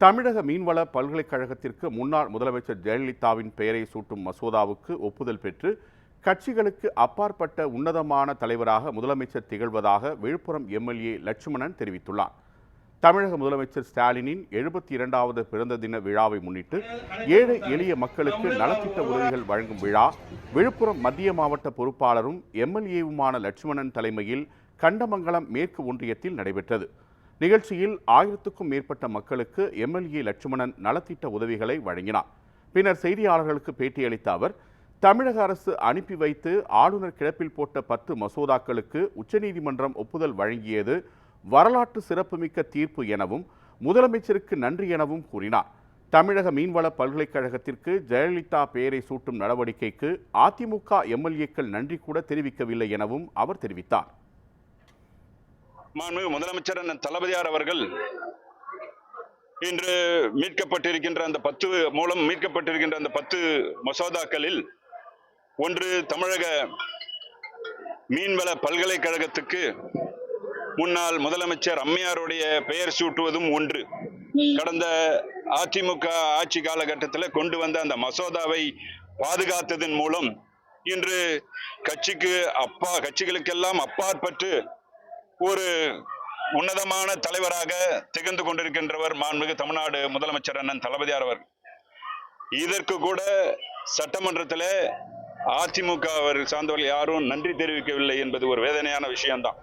தமிழக மீன்வள பல்கலைக்கழகத்திற்கு முன்னாள் முதலமைச்சர் ஜெயலலிதாவின் பெயரை சூட்டும் மசோதாவுக்கு ஒப்புதல் பெற்று கட்சிகளுக்கு அப்பாற்பட்ட உன்னதமான தலைவராக முதலமைச்சர் திகழ்வதாக விழுப்புரம் எம்எல்ஏ லட்சுமணன் தெரிவித்துள்ளார். தமிழக முதலமைச்சர் ஸ்டாலினின் 72வது பிறந்த தின விழாவை முன்னிட்டு ஏழை எளிய மக்களுக்கு நலத்திட்ட உதவிகள் வழங்கும் விழா விழுப்புரம் மத்திய மாவட்ட பொறுப்பாளரும் எம்எல்ஏவுமான லட்சுமணன் தலைமையில் கண்டமங்கலம் மேற்கு ஒன்றியத்தில் நடைபெற்றது. நிகழ்ச்சியில் 1000க்கும் மேற்பட்ட மக்களுக்கு எம்எல்ஏ லட்சுமணன் நலத்திட்ட உதவிகளை வழங்கினார். பின்னர் செய்தியாளர்களுக்கு பேட்டியளித்த அவர், தமிழக அரசு அனுப்பி வைத்து ஆளுநர் கிடப்பில் போட்ட 10 மசோதாக்களுக்கு உச்சநீதிமன்றம் ஒப்புதல் வழங்கியது வரலாற்று சிறப்புமிக்க தீர்ப்பு எனவும் முதலமைச்சருக்கு நன்றி எனவும் கூறினார். தமிழக மீன்வள பல்கலைக்கழகத்திற்கு ஜெயலலிதா பெயரை சூட்டும் நடவடிக்கைக்கு அதிமுக எம்எல்ஏக்கள் நன்றி கூட தெரிவிக்கவில்லை எனவும் அவர் தெரிவித்தார். மாண்புமிகு முதலமைச்சர் தளபதியார் அவர்கள் இன்று மீட்கப்பட்டிருக்கின்ற அந்த 10 மசோதாக்களில் ஒன்று தமிழக மீன்வள பல்கலைக்கழகத்துக்கு முன்னாள் முதலமைச்சர் அம்மையாருடைய பெயர் சூட்டுவதும் ஒன்று. கடந்த அதிமுக ஆட்சி காலகட்டத்தில் கொண்டு வந்த அந்த மசோதாவை பாதுகாத்ததன் மூலம் இன்று கட்சிகளுக்கெல்லாம் அப்பாற்பட்டு ஒரு உன்னதமான தலைவராக திகழ்ந்து கொண்டிருக்கின்றவர் மாண்புமிகு தமிழ்நாடு முதலமைச்சர் அண்ணன் தளபதியார் அவர். இதற்கு கூட சட்டமன்றத்தில் அதிமுக சார்ந்தவர்கள் யாரும் நன்றி தெரிவிக்கவில்லை என்பது ஒரு வேதனையான விஷயம்தான்.